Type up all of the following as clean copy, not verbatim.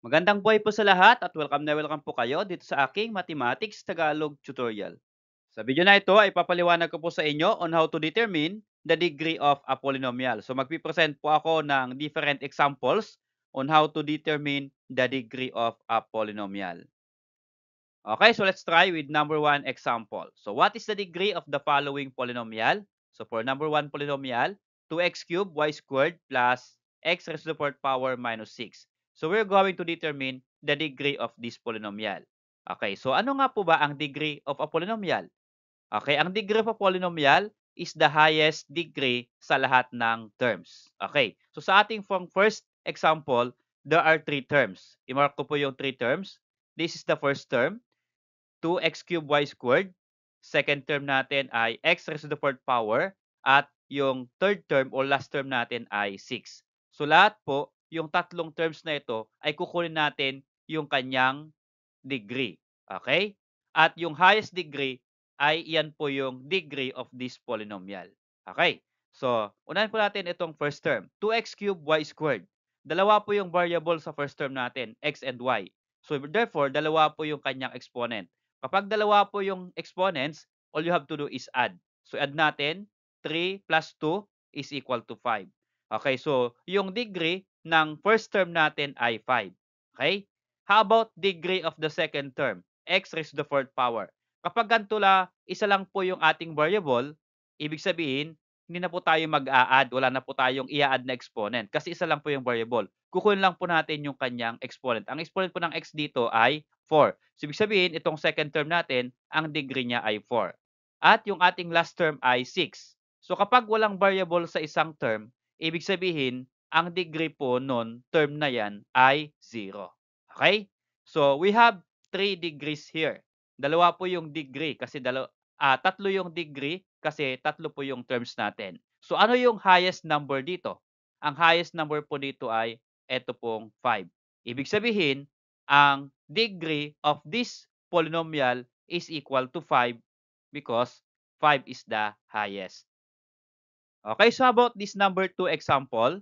Magandang buhay po sa lahat at welcome na welcome po kayo dito sa aking Mathematics Tagalog tutorial. Sa video na ito ay papaliwanag ko po sa inyo on how to determine the degree of a polynomial. So magpipresent po ako ng different examples on how to determine the degree of a polynomial. Okay, so let's try with number one example. So what is the degree of the following polynomial? So for number one polynomial, 2x cubed y squared plus x raised to the fourth power minus 6. So we're going to determine the degree of this polynomial. Okay, so ano nga po ba ang degree of a polynomial? Okay, ang degree of a polynomial is the highest degree sa lahat ng terms. Okay, so sa ating first example, there are three terms. I-mark ko po yung three terms. This is the first term. 2x cubed y squared. Second term natin ay x raised to the fourth power. At yung third term o last term natin ay 6. So lahat po, yung tatlong terms na ito ay kukunin natin yung kanyang degree. Okay? At yung highest degree ay yan po yung degree of this polynomial. Okay? So, unahin po natin itong first term. 2x cubed y squared. Dalawa po yung variable sa first term natin, x and y. So, therefore, dalawa po yung kanyang exponent. Kapag dalawa po yung exponents, all you have to do is add. So, add natin, 3 plus 2 is equal to 5. Okay, so yung degree ng first term natin ay 5. Okay? How about degree of the second term? X raised to the fourth power. Kapag ganito isa lang po yung ating variable, ibig sabihin, hindi na po tayo mag-a-add, wala na po tayong i-add na exponent kasi isa lang po yung variable. Kukunin lang po natin yung kanyang exponent. Ang exponent po ng x dito ay 4. So, ibig sabihin, itong second term natin, ang degree niya ay 4. At yung ating last term ay 6. So, kapag walang variable sa isang term, ibig sabihin, ang degree po nun term na yan ay 0. Okay? So, we have 3 degrees here. Dalawa po yung degree kasi tatlo yung degree kasi tatlo po yung terms natin. So, ano yung highest number dito? Ang highest number po dito ay eto pong 5. Ibig sabihin, ang degree of this polynomial is equal to 5 because 5 is the highest. Okay, so about this number 2 example,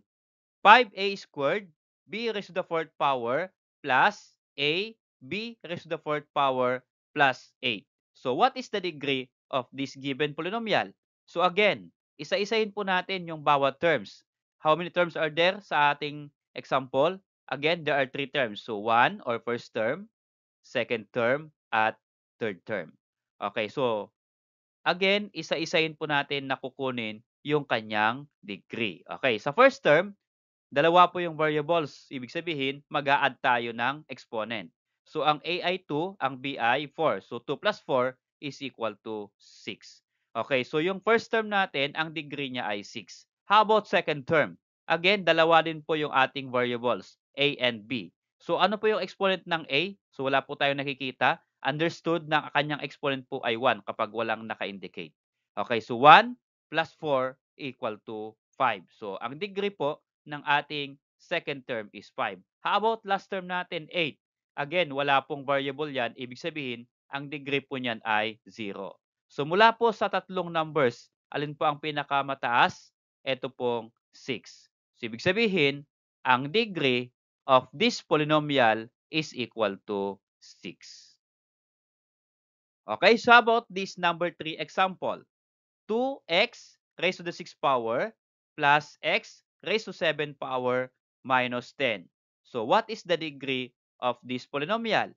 5a squared b raised to the fourth power plus a b raised to the fourth power plus 8. So what is the degree of this given polynomial? So again, isa-isahin po natin yung bawat terms. How many terms are there sa ating example? Again, there are 3 terms. So 1 or first term, second term, at third term. Okay, so again, isa-isahin po natin na kukunin yung kanyang degree. Okay, sa first term, dalawa po yung variables. Ibig sabihin, mag-a-add tayo ng exponent. So, ang a ay 2, ang b ay 4. So, 2 plus 4 is equal to 6. Okay, so yung first term natin, ang degree niya ay 6. How about second term? Again, dalawa din po yung ating variables, a and b. So, ano po yung exponent ng a? So, wala po tayong nakikita. Understood na kanyang exponent po ay 1 kapag walang naka-indicate. Okay, so 1 plus 4 equal to 5. So, ang degree po ng ating second term is 5. How about last term natin, 8? Again, wala pong variable yan. Ibig sabihin, ang degree po niyan ay 0. So, mula po sa tatlong numbers, alin po ang pinakamataas? Ito pong 6. So, ibig sabihin, ang degree of this polynomial is equal to 6. Okay, so how about this number 3 example? 2x raised to the 6th power plus x raised to 7 power minus 10. So, what is the degree of this polynomial?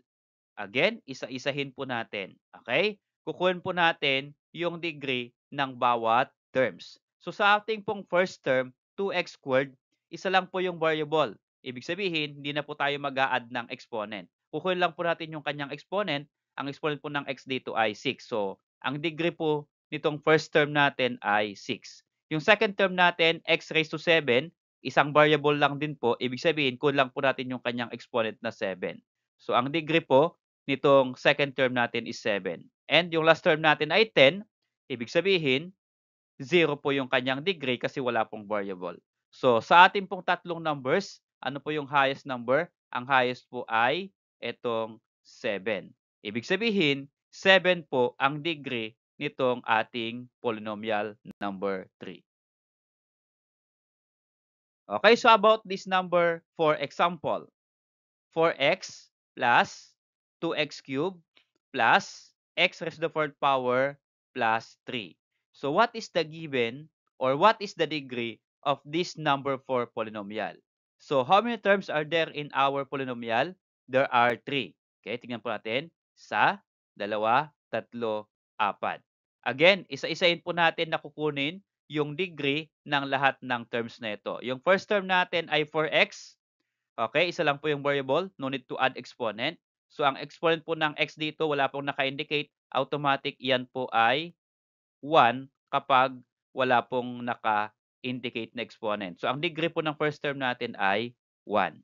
Again, isa-isahin po natin. Okay? Kukunin po natin yung degree ng bawat terms. So, sa ating pong first term, 2x squared, isa lang po yung variable. Ibig sabihin, hindi na po tayo mag-a-add ng exponent. Kukunin lang po natin yung kanyang exponent. Ang exponent po ng x dito ay 6. So, ang degree po nitong first term natin ay 6. Yung second term natin, x raised to 7, isang variable lang din po. Ibig sabihin, kunin lang po natin yung kanyang exponent na 7. So, ang degree po nitong second term natin is 7. And yung last term natin ay 10, ibig sabihin, 0 po yung kanyang degree kasi wala pong variable. So, sa ating pong tatlong numbers, ano po yung highest number? Ang highest po ay itong 7. Ibig sabihin, 7 po ang degree nitong ating polynomial number 3. Okay, so about this number 4 example. 4x plus 2x cubed plus x raised to the fourth power plus 3. So what is the given or what is the degree of this number 4 polynomial? So how many terms are there in our polynomial? There are 3. Okay, tingnan po natin. 1, 2, 3, 4. Again, isa-isahin po natin na kukunin yung degree ng lahat ng terms na ito. Yung first term natin ay 4x. Okay, isa lang po yung variable, no need to add exponent. So ang exponent po ng x dito wala pong naka-indicate, automatic yan po ay 1 kapag wala pong naka-indicate na exponent. So ang degree po ng first term natin ay 1.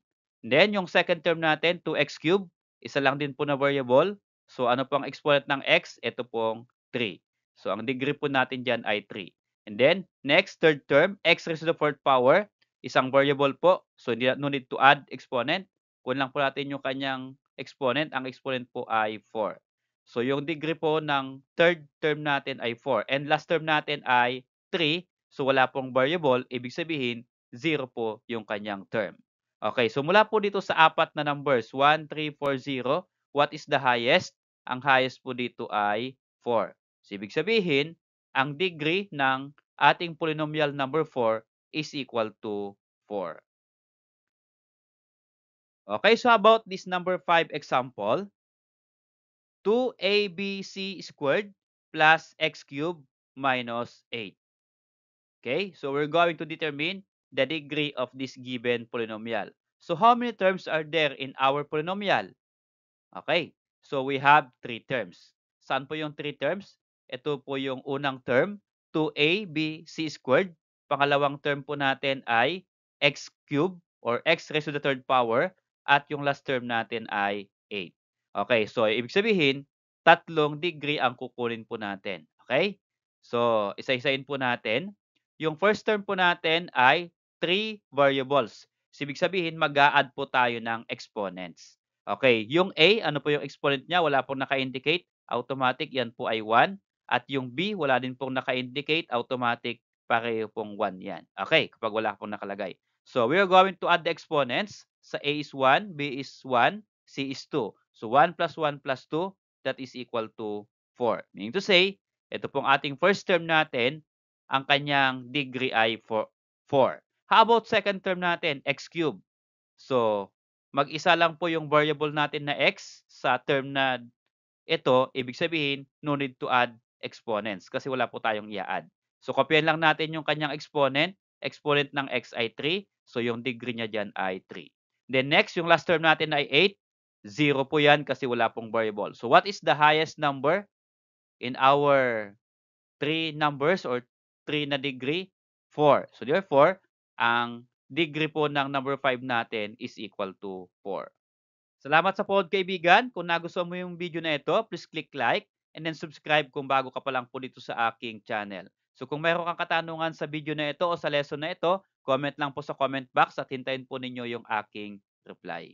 Then yung second term natin, 2x cubed, isa lang din po na variable. So ano po ang exponent ng x? Ito pong 3. So ang degree po natin dyan ay 3. And then next, third term, x raised to the fourth power, isang variable po. So no need to add exponent. Kunin lang po natin yung kanyang exponent. Ang exponent po ay 4. So yung degree po ng third term natin ay 4 and last term natin ay 3. So wala pong variable, ibig sabihin 0 po yung kanyang term. Okay, so mula po dito sa apat na numbers, 1, 3, 4, 0, what is the highest? Ang highest po dito ay 4. So ibig sabihin, ang degree ng ating polynomial number 4 is equal to 4. Okay, so about this number 5 example, 2abc squared plus x cubed minus 8. Okay, so we're going to determine the degree of this given polynomial. So how many terms are there in our polynomial? Okay, so we have 3 terms. Saan po yung 3 terms? Ito po yung unang term, 2abc squared. Pangalawang term po natin ay x cubed or x raised to the third power. At yung last term natin ay 8. Okay, so ibig sabihin, tatlong degree ang kukunin po natin. Okay? So, isa-isahin po natin. Yung first term po natin ay 3 variables. So, ibig sabihin, mag-a-add po tayo ng exponents. Okay, yung A, ano po yung exponent niya? Wala pong naka-indicate. Automatic, yan po ay 1. At yung B, wala din pong naka-indicate. Automatic, pareho pong 1 yan. Okay, kapag wala pong nakalagay. So, we are going to add the exponents. Sa A is 1, B is 1, C is 2. So, 1 plus 1 plus 2, that is equal to 4. Meaning to say, ito pong ating first term natin, ang kanyang degree ay 4. How about second term natin, x cubed? So, mag-isa lang po yung variable natin na x sa term na ito, ibig sabihin, no need to add exponents kasi wala po tayong i-add. So, kopyahin lang natin yung kanyang exponent. Exponent ng x ay 3. So, yung degree niya dyan ay 3. Then next, yung last term natin ay 8. 0 po yan kasi wala pong variable. So, what is the highest number in our 3 numbers or 3 na degree? 4. So, therefore, ang degree po ng number 5 natin is equal to 4. Salamat sa pod kaibigan. Kung nagustuhan mo yung video na ito, please click like and then subscribe kung bago ka pa lang po dito sa aking channel. So kung mayroon kang katanungan sa video na ito o sa lesson na ito, comment lang po sa comment box at hintayin po ninyo yung aking reply.